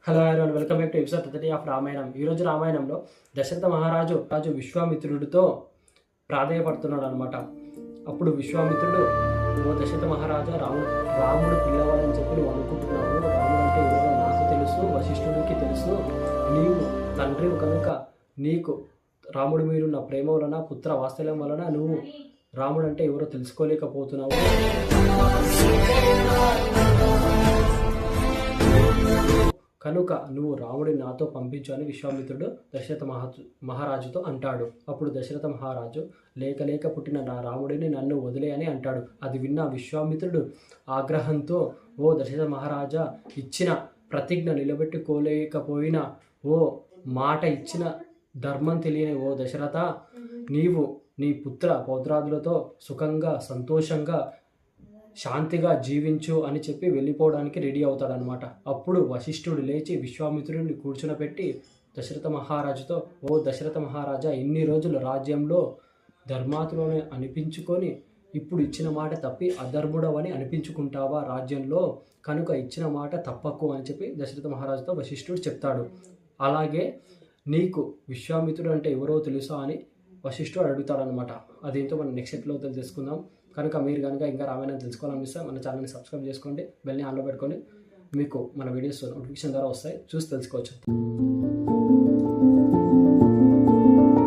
Hello everyone, welcome back to episode 30 of Ramayanam. ఈరోజు రామాయణంలో దశరథ మహారాజు విశ్వామిత్రుడితో ప్రాధేయపడుతున్నాడు అనమాట. అప్పుడు విశ్వామిత్రుడు, ఓ దశరథ మహారాజా, రాముడు పిల్లవాడని చెప్పి నువ్వు అనుకుంటున్నావు. రాముడు అంటే ఎవరో నాకు తెలుసు, వశిష్ఠుడికి తెలుసు. నీవు తండ్రివి కనుక నీకు రాముడి మీరున్న ప్రేమ వలన, పుత్ర వాత్సల్యం వలన నువ్వు రాముడు అంటే ఎవరో తెలుసుకోలేకపోతున్నావు. కనుక నువ్వు రాముడిని నాతో పంపించు అని విశ్వామిత్రుడు దశరథ మహారాజుతో అంటాడు. అప్పుడు దశరథ మహారాజు, లేక పుట్టిన నా రాముడిని నన్ను వదిలే అని అంటాడు. అది విన్న విశ్వామిత్రుడు ఆగ్రహంతో, ఓ దశరథ మహారాజా, ఇచ్చిన ప్రతిజ్ఞ నిలబెట్టుకోలేకపోయినా, ఓ మాట ఇచ్చిన ధర్మం తెలియని ఓ దశరథ, నీవు నీ పుత్ర పౌత్రాదులతో సుఖంగా సంతోషంగా శాంతిగా జీవించు అని చెప్పి వెళ్ళిపోవడానికి రెడీ అవుతాడనమాట. అప్పుడు వశిష్ఠుడు లేచి విశ్వామిత్రుడిని కూర్చునపెట్టి దశరథ మహారాజుతో, ఓ దశరథ మహారాజా, ఇన్ని రోజులు రాజ్యంలో ధర్మాతులోనే అనిపించుకొని ఇప్పుడు ఇచ్చిన మాట తప్పి అధర్ముడవని అనిపించుకుంటావా రాజ్యంలో? కనుక ఇచ్చిన మాట తప్పకు అని చెప్పి దశరథ మహారాజుతో వశిష్ఠుడు చెప్తాడు. అలాగే నీకు విశ్వామిత్రుడు అంటే ఎవరో తెలుసా అని వశిష్ఠుడు అడుగుతాడనమాట. అదేంటో మనం నెక్స్ట్ ఎపిసోడ్లో తెలుసుకుందాం. కనుక మీరు కనుక ఇంకా రామాయణం తెలుసుకోవాలనిపిస్తే మన ఛానల్ని సబ్స్క్రైబ్ చేసుకోండి, బెల్ని ఆన్లో పెట్టుకొని మీకు మన వీడియోస్ నోటిఫికేషన్ ద్వారా వస్తాయి, చూసి తెలుసుకోవచ్చు.